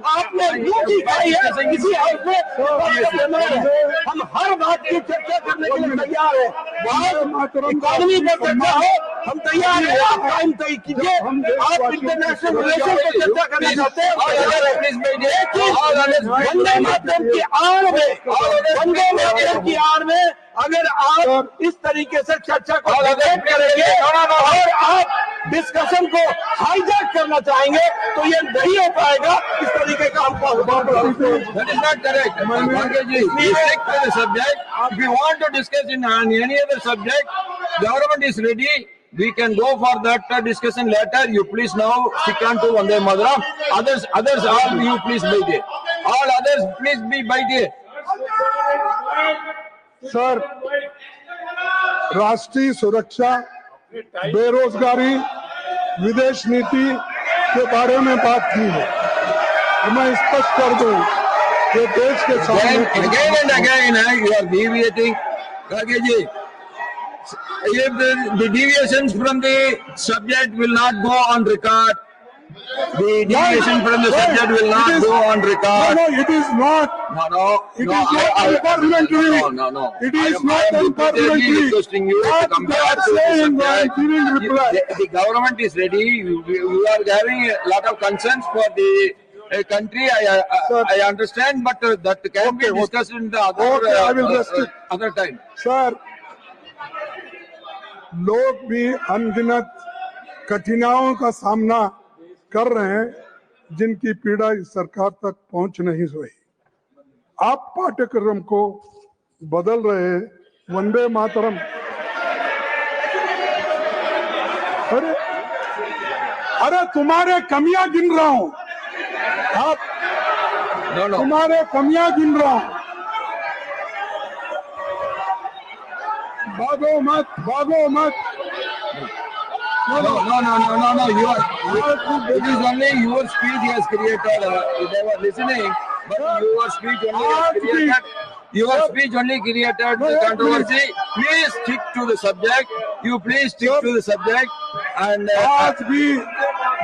आपने मुंह दिखाई है किसी हाउस में। हम हर बात की चर्चा करने के लिए तैयार है। इकोनॉमी पर चर्चा हो, हम तैयार हैं। आप टाइम तय कीजिए। आप इंटरनेशनल रिलेशन पर चर्चा करना चाहते हैं, वंदे मातरम की आड़ में, वंदे मातरम की आड़ में अगर आप इस तरीके से चर्चा को डिबेट करेंगे और आप डिस्कशन को हाईजैक करना चाहेंगे तो ये नहीं हो पाएगा। इस तरीके का हमको That is not correct. Bhangaji, we stick to the subject. If you want to discuss in any other subject, government is ready. We can go for that discussion later. You please now stick on to Vande Mataram. Others, all you please by day. All others, please be by day. Sir, राष्ट्रीय सुरक्षा, बेरोजगारी, विदेश नीति के बारे में बात की है। तो मैं स्पष्ट कर दूं कि देश के सामने Again and again, you are deviating. Bhangaji, if the deviations from the subject will not go on record, the deviation from the subject will not go on record. No, it is not. No. It is not unparliamentary. No. It is not I am repeatedly unparliamentary. requesting you to What come they back are to the saying, I am subject. giving reply. The government is ready. You are having a lot of concerns for the country. I understand, but that can be discussed in the I will restrict. other time. Sir, लोग भी अनगिनत कठिनाइयों का सामना कर रहे हैं जिनकी पीड़ा इस सरकार तक पहुंच नहीं हुई। आप पाठ्यक्रम को बदल रहे हैं। वंदे मातरम, अरे तुम्हारे कमियां गिन रहा हूं। आप No. तुम्हारे कमियां गिन रहा हूं। भागो मत। No. You are. It is only your speech has created. They were listening, but your speech only has created. Your speech only created the controversy. Please stick to the subject. You please stick to the subject. And आज भी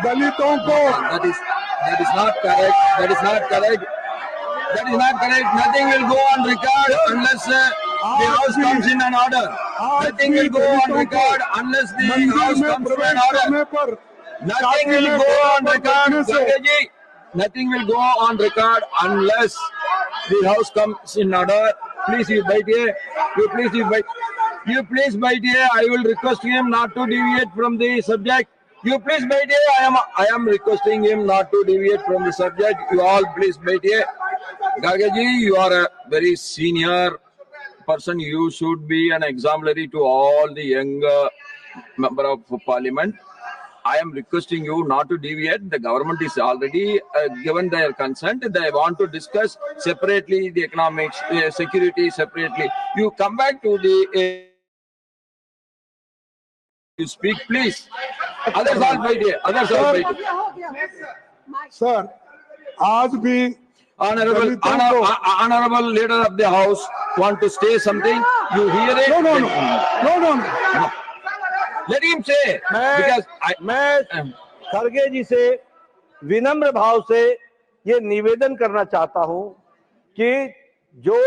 दलितों को that is not correct. That is not correct. Nothing will go on record unless the house comes in an order. Nothing will go on record unless the house comes to an order. Nothing will go on record, Bhangaji. Nothing will go on record unless the house comes in order. Please, you bite here. You please bite here. I will request him not to deviate from the subject. You please bite here. I am requesting him not to deviate from the subject. You all please bite here. Gargaji, you are a very senior person. You should be an exemplary to all the young member of parliament. I am requesting you not to deviate. The government is already given their consent. They want to discuss separately the economics, security separately. You come back to the. You speak, please. Others are waiting. Sir, आज भी Honorable leader of the house want to say something. You hear it? No. Let him say. Because मैं खड़गे जी से विनम्र भाव से ये निवेदन करना चाहता हूं कि जो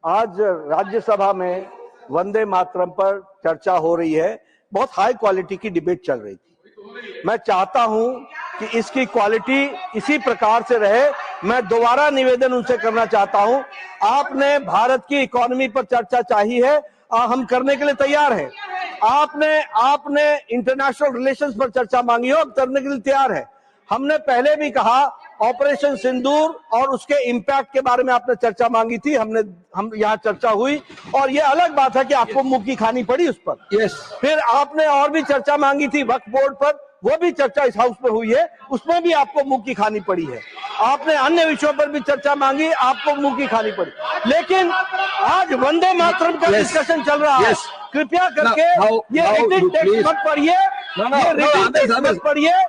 आज राज्यसभा में वंदे मातरम पर चर्चा हो रही है, बहुत हाई क्वालिटी की डिबेट चल रही थी। मैं चाहता हूं कि इसकी क्वालिटी इसी प्रकार से रहे। मैं दोबारा निवेदन उनसे करना चाहता हूं, आपने भारत की इकोनॉमी पर चर्चा चाहिए है, हम करने के लिए तैयार हैं। आपने इंटरनेशनल रिलेशंस पर चर्चा मांगी हो, अब करने के लिए तैयार है। हमने पहले भी कहा ऑपरेशन सिंदूर और उसके इम्पैक्ट के बारे में आपने चर्चा मांगी थी, हम यहाँ चर्चा हुई और ये अलग बात है कि आपको मुंह की खानी पड़ी उस पर। yes. फिर आपने और भी चर्चा मांगी थी वक्फ बोर्ड पर, वो भी चर्चा इस हाउस में हुई है, उसमें भी आपको मुंह की खानी पड़ी है। आपने अन्य विषयों पर भी चर्चा मांगी, आपको मुंह की खानी पड़ी। लेकिन आज वंदे मातरम का डिस्कशन चल रहा है। कृपया करके ये रिटन टेक्स्ट मत पढ़िए, ये रिटन टेक्स्ट मत पढ़िए। आप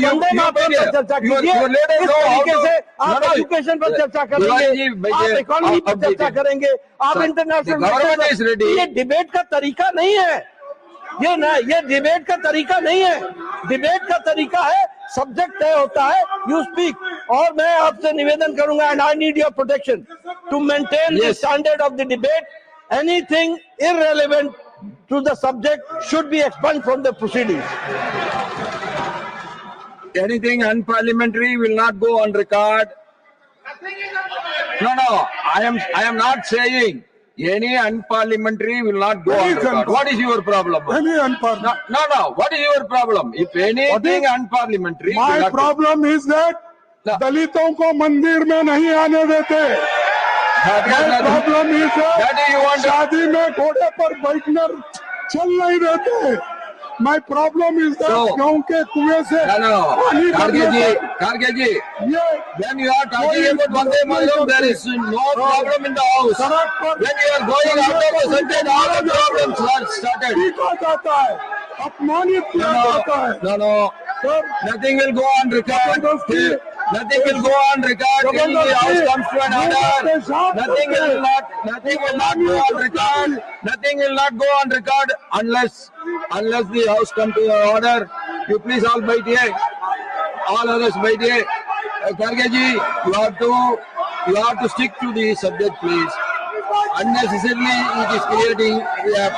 वंदे मातरम पर चर्चा कीजिए। इस तरीके से आप एजुकेशन पर चर्चा करेंगे, आप इकोनॉमी पर चर्चा करेंगे, आप इंटरनेशनल। ये डिबेट का तरीका नहीं है, ये डिबेट का तरीका नहीं है। डिबेट का तरीका है सब्जेक्ट तय होता है, यू स्पीक। और मैं आपसे निवेदन करूंगा, and I need your protection to maintain the standard of the debate. Anything irrelevant to the subject should be expunged from the proceedings. Anything unparliamentary will not go on record. No, I am not saying Any unparliamentary will not go Very on record. simple. What is your problem? Any unparliamentary. No. What is your problem? If anything unparliamentary, will My not problem is that No. दलितों को मंदिर में नहीं आने देते. My problem is That you want to- शादी में घोड़े पर बैठकर चल नहीं देते. My problem is that So- गांव के कुएं से No. पानी भरने Karge ji, ये when you are talking about Vande Mataram, there is no problem in the house. सड़क पर When you are going out of the subject, all the problems are started. पीटा जाता है, अपमानित किया जाता है. No. Sir, Nothing will go on record. जबरदस्ती- Nothing will go on record till the house comes to an order. Nothing will not go on record. Nothing will not go on record unless the house comes to an order. You please all wait here. All others wait here. Karge ji, you have to stick to the subject, please. Unnecessarily, it is creating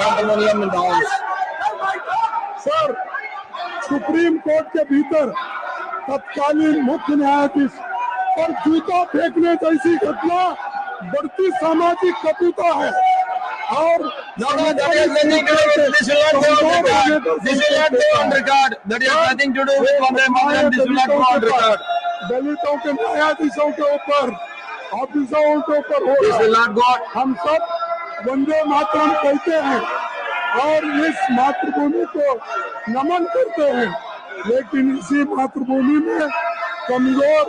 pandemonium in the house. Sir, supreme court के भीतर तत्कालीन मुख्य न्यायाधीश पर जूता फेंकने जैसी घटना बढ़ती सामाजिक कटुता है और No, that has nothing to do with this. Will not go on record. This will not go on record. That has nothing to do with Vande Mataram. This will not go on record. दलितों के न्यायाधीशों के ऊपर, ऑफिसरों के ऊपर हो This रहा will है. not go on. हम सब वंदे मातरम कहते हैं और इस मातृभूमि को नमन करते हैं, लेकिन इसी मातृभूमि में कमजोर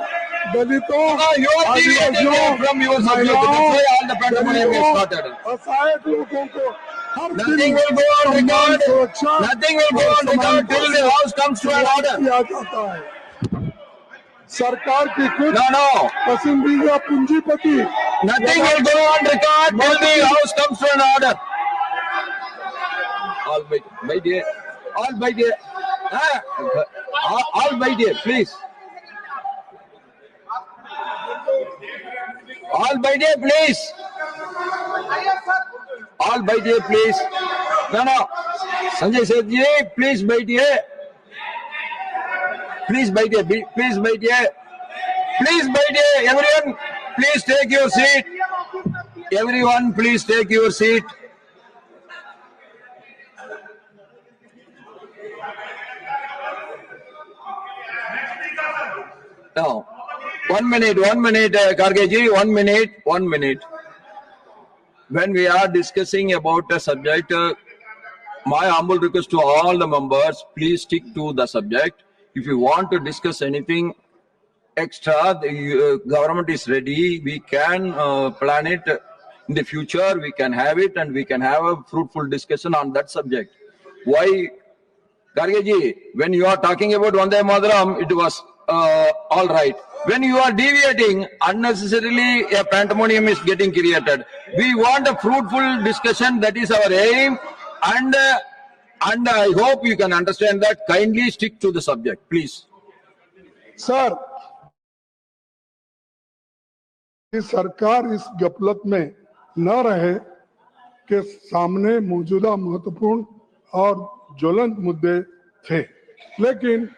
दलितों, You are deviating from your subject. That's why all the pandemonium is started. असहाय लोगों को हर Nothing दिन will go on सम्मान, record. सुरक्षा Nothing will go on record till the house comes to an order. किया जाता है. सरकार की कुछ No. पसंदीदा पूंजीपति Nothing will go on record till the house comes to an order. All wait here. All wait here. All wait here, please. All wait here, please. All wait here, please. No. Sanjay Seth ji, please wait here. Please wait here. Please wait here. Please wait here. Everyone, please take your seat. Everyone, please take your seat. No. 1 minute, Karge ji, 1 minute. When we are discussing about a subject, my humble request to all the members, please stick to the subject. If you want to discuss anything extra, the government is ready. We can plan it in the future. We can have it and we can have a fruitful discussion on that subject. Why, Karge ji, when you are talking about Vande Mataram, it was all right. When you are deviating, unnecessarily a pandemonium is getting created. We want a fruitful discussion. That is our aim. And I hope you can understand that. Kindly stick to the subject, please. Sir, कि सरकार इस गफलत में न रहे कि सामने मौजूदा महत्वपूर्ण और ज्वलंत मुद्दे थे, लेकिन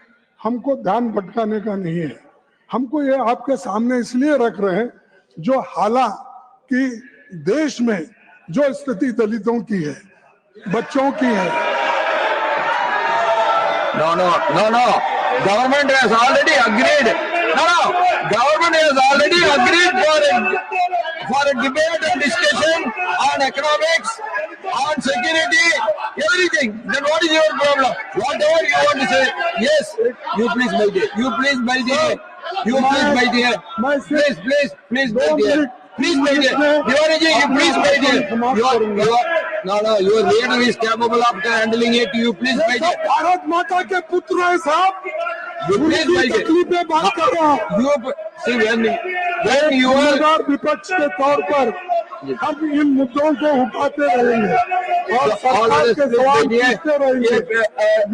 हमको ध्यान भटकाने का नहीं है. हमको ये आपके सामने इसलिए रख रहे हैं जो हालांकि देश में जो स्थिति दलितों की है, बच्चों की है. No. Government has already agreed. Government has already agreed for a debate and discussion on economics, on security, everything. Then what is your problem? Whatever you want to say, yes, you please wait here. You please wait here. Please wait here. Please wait here. Diwali ji, you please wait here. Your leader is capable of handling it. You please wait here. Bharat माता के पुत्र है साहब. You please wait here. तकलीफ में बात कर रहा हूँ. You see when you are जिम्मेदार विपक्ष के तौर पर हम इन मुद्दों को उठाते रहेंगे और सरकार के सवाल पूछते रहेंगे.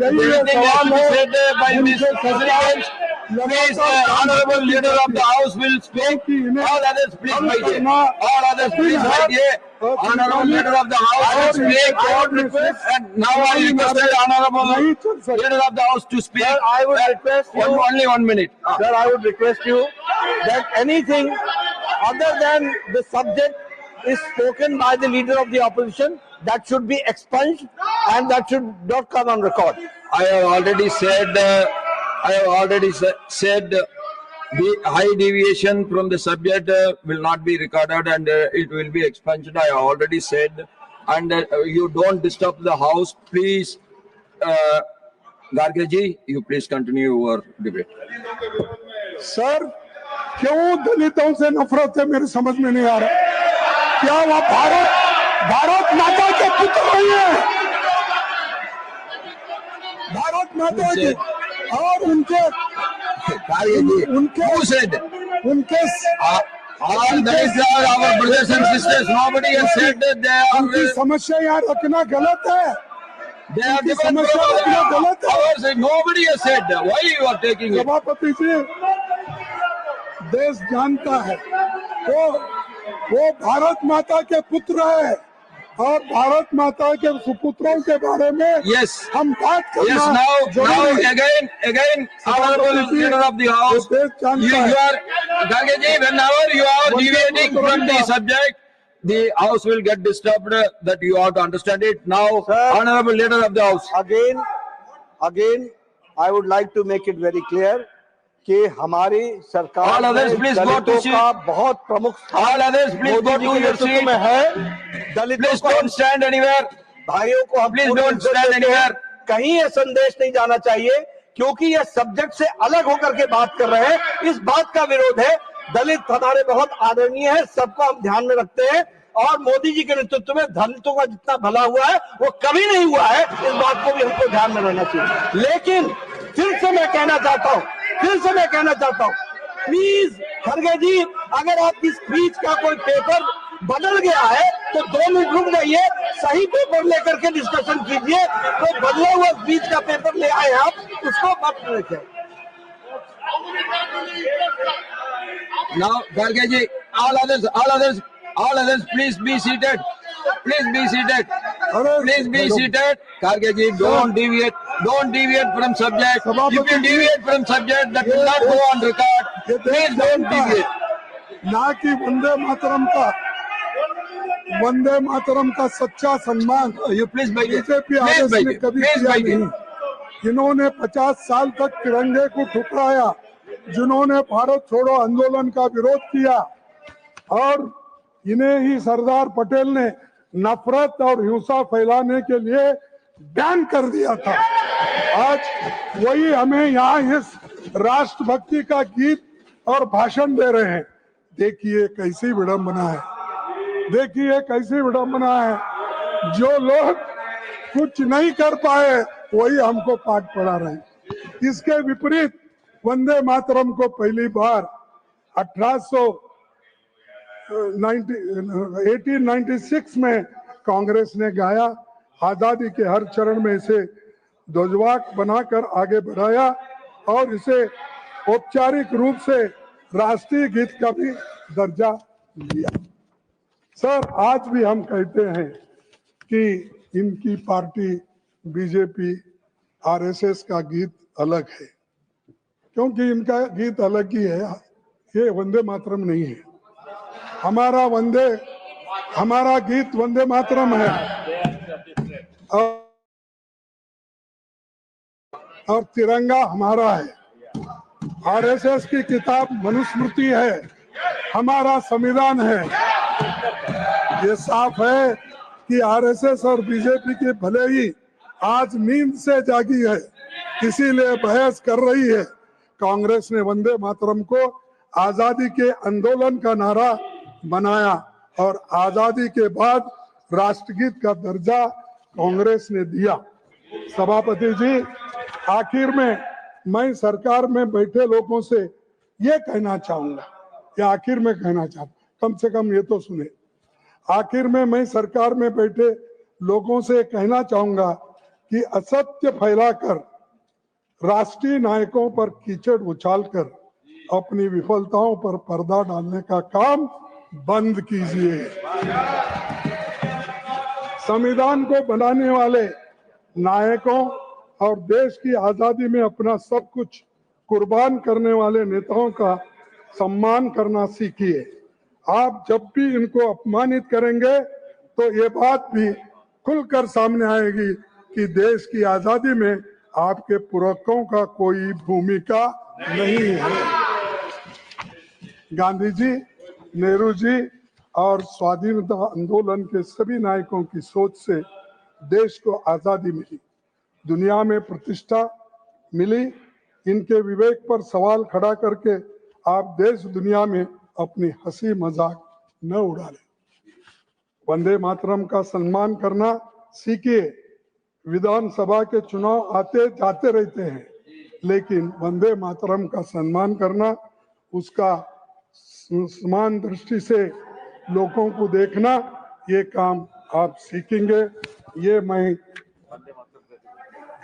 यही ये सवाल है जिनसे सरकार Please, honorable leader of the house will speak. All others, please wait here. All others, please wait here. Honorable leader of the house will speak. And now I requested honorable leader of the house to speak. Sir, I would request you. Only 1 minute. Sir, I would request you that anything other than the subject is spoken by the leader of the opposition, that should be expunged and that should not come on record. I have already said, the high deviation from the subject will not be recorded and it will be expunged. I have already said, and you don't disturb the house, please. Garge ji, you please continue your debate. Sir क्यों दलितों से नफरत है मेरी समझ में नहीं आ रहा। क्या वह भारत माता के पुत्र नहीं है? भारत माता के और उनके Who said? उनके All Dalits are our brothers and sisters. Nobody has said that they उनकी are. समस्या यहाँ रखना गलत है। They are उनकी different समस्या रखना from गलत है। ours. Nobody has said. Why you are taking it? सभापति जी, देश जानता है वो भारत माता के पुत्र है और भारत माता के सुपुत्रों के बारे में Yes. हम बात करना Yes. Now again, honorable leader of the house, you are Garge ji. Whenever you are deviating from the subject, the house will get disturbed. That you have to understand it. Now, Sir. honorable leader of the house. Again, I would like to make it very clear कि हमारी सरकार All others, में please go to दलितों seat. का बहुत प्रमुख All others, please go to your नेतृत्व seat. में है। दलितों Please को don't stand anywhere. भाइयों को हम Please पूरी don't इज्जत stand देते हैं। anywhere. कहीं ये संदेश नहीं जाना चाहिए क्योंकि ये सब्जेक्ट से अलग होकर के बात कर रहे हैं। इस बात का विरोध है। दलित हमारे बहुत आदरणीय है, सबको हम ध्यान में रखते हैं और मोदी जी के नेतृत्व में दलितों का जितना भला हुआ है वो कभी नहीं हुआ है। इस बात को भी हमको ध्यान में रहना चाहिए। लेकिन फिर से मैं कहना चाहता हूँ प्लीज खड़गे जी, अगर आपकी स्पीच का कोई पेपर बदल गया है तो 2 मिनट रुक जाइए, सही पेपर लेकर के डिस्कशन कीजिए। तो बदला हुआ स्पीच का पेपर ले आए आप, उसको मत रखें। Now, Garge ji, all others, please be seated. Please be seated. Please be seated. Garge ji, don't deviate from subject. If you deviate from subject, that will not go on record. Please don't deviate. ना कि वंदे मातरम का सच्चा सम्मान You please beg it. BJP Please RS beg ने it. कभी Please किया beg it. नहीं। जिन्होंने 50 साल तक तिरंगे को ठुकराया, जिन्होंने भारत छोड़ो आंदोलन का विरोध किया और इन्हें ही सरदार पटेल ने नफरत और हिंसा फैलाने के लिए बैन कर दिया था। आज वही हमें यहाँ इस राष्ट्रभक्ति का गीत और भाषण दे रहे हैं। देखिए कैसी विडंबना है, जो लोग कुछ नहीं कर पाए वही हमको पाठ पढ़ा रहे हैं। इसके विपरीत वंदे मातरम को पहली बार 1896 में कांग्रेस ने गाया। आजादी के हर चरण में इसे ध्वजवाक बनाकर आगे बढ़ाया और इसे औपचारिक रूप से राष्ट्रीय गीत का भी दर्जा दिया। सर, आज भी हम कहते हैं कि इनकी पार्टी बीजेपी आरएसएस का गीत अलग है, क्योंकि इनका गीत अलग ही है। ये वंदे मातरम नहीं है। हमारा गीत वंदे मातरम है और तिरंगा हमारा है। आरएसएस की किताब मनुस्मृति है, हमारा संविधान है। ये साफ है कि आरएसएस और बीजेपी के भले ही आज नींद से जागी है, इसीलिए बहस कर रही है। कांग्रेस ने वंदे मातरम को आजादी के आंदोलन का नारा बनाया और आजादी के बाद राष्ट्रगीत का दर्जा कांग्रेस ने दिया। सभापति जी, आखिर में मैं सरकार में बैठे लोगों से ये कहना चाहूंगा, कम से कम ये तो सुने। आखिर में मैं सरकार में बैठे लोगों से कहना चाहूंगा कि असत्य फैलाकर राष्ट्रीय नायकों पर कीचड़ उछालकर अपनी विफलताओं पर पर्दा डालने का काम बंद कीजिए। संविधान को बनाने वाले नायकों और देश की आजादी में अपना सब कुछ कुर्बान करने वाले नेताओं का सम्मान करना सीखिए आप जब भी इनको अपमानित करेंगे तो ये बात भी खुलकर सामने आएगी कि देश की आजादी में आपके पूर्वजों का कोई भूमिका नहीं है। गांधी जी, नेहरू जी और स्वाधीनता आंदोलन के सभी नायकों की सोच से देश को आजादी मिली, दुनिया में प्रतिष्ठा मिली। इनके विवेक पर सवाल खड़ा करके आप देश दुनिया में अपनी हंसी मजाक न उड़ालें। वंदे मातरम का सम्मान करना सीखिए। विधानसभा के चुनाव आते जाते रहते हैं, लेकिन वंदे मातरम का सम्मान करना, उसका समान दृष्टि से लोगों को देखना, ये काम आप सीखेंगे। ये मैं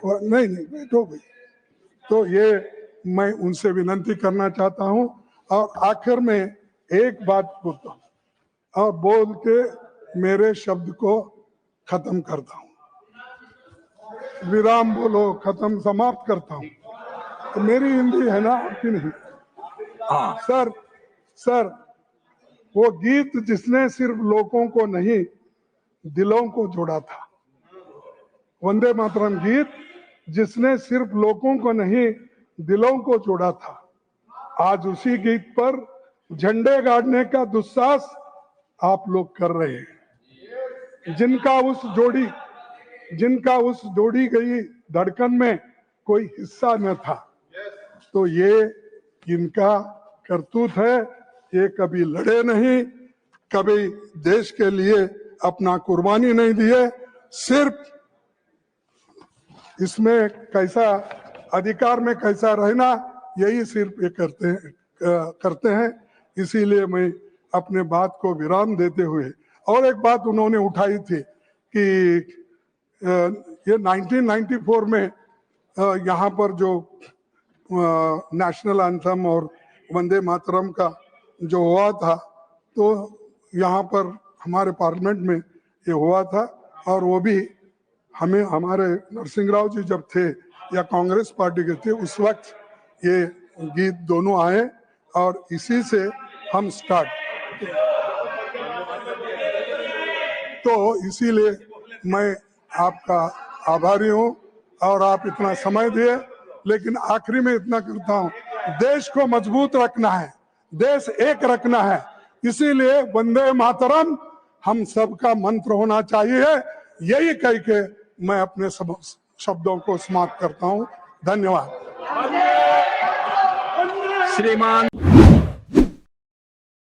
नहीं बैठो भाई, तो ये मैं उनसे विनती करना चाहता हूं। और आखिर में एक बात बोलता हूं और बोल के मेरे शब्द को खत्म करता हूं। विराम बोलो, खत्म, समाप्त करता हूं। तो मेरी हिंदी है ना, आपकी नहीं? सर, वो गीत जिसने सिर्फ लोगों को नहीं दिलों को जोड़ा था, वंदे मातरम गीत जिसने सिर्फ लोगों को नहीं दिलों को जोड़ा था, आज उसी गीत पर झंडे गाड़ने का दुस्साहस आप लोग कर रहे हैं। जिनका उस जोड़ी गई धड़कन में कोई हिस्सा न था, तो ये इनका करतूत है। ये कभी लड़े नहीं, कभी देश के लिए अपना कुर्बानी नहीं दिए, सिर्फ इसमें कैसा अधिकार में कैसा रहना, यही सिर्फ ये करते हैं। इसीलिए मैं अपने बात को विराम देते हुए, और एक बात उन्होंने उठाई थी कि ये 1994 में यहाँ पर जो नेशनल एंथम और वंदे मातरम का जो हुआ था, तो यहाँ पर हमारे पार्लियामेंट में ये हुआ था, और वो भी हमारे नरसिंह राव जी जब थे या कांग्रेस पार्टी के थे, उस वक्त ये गीत दोनों आए और इसी से हम स्टार्ट। तो इसीलिए मैं आपका आभारी हूं और आप इतना समय दिए। लेकिन आखिरी में इतना करता हूं, देश को मजबूत रखना है, देश एक रखना है, इसीलिए वंदे मातरम हम सबका मंत्र होना चाहिए। यही कह के मैं अपने सब शब्दों को समाप्त करता हूं। धन्यवाद। श्रीमान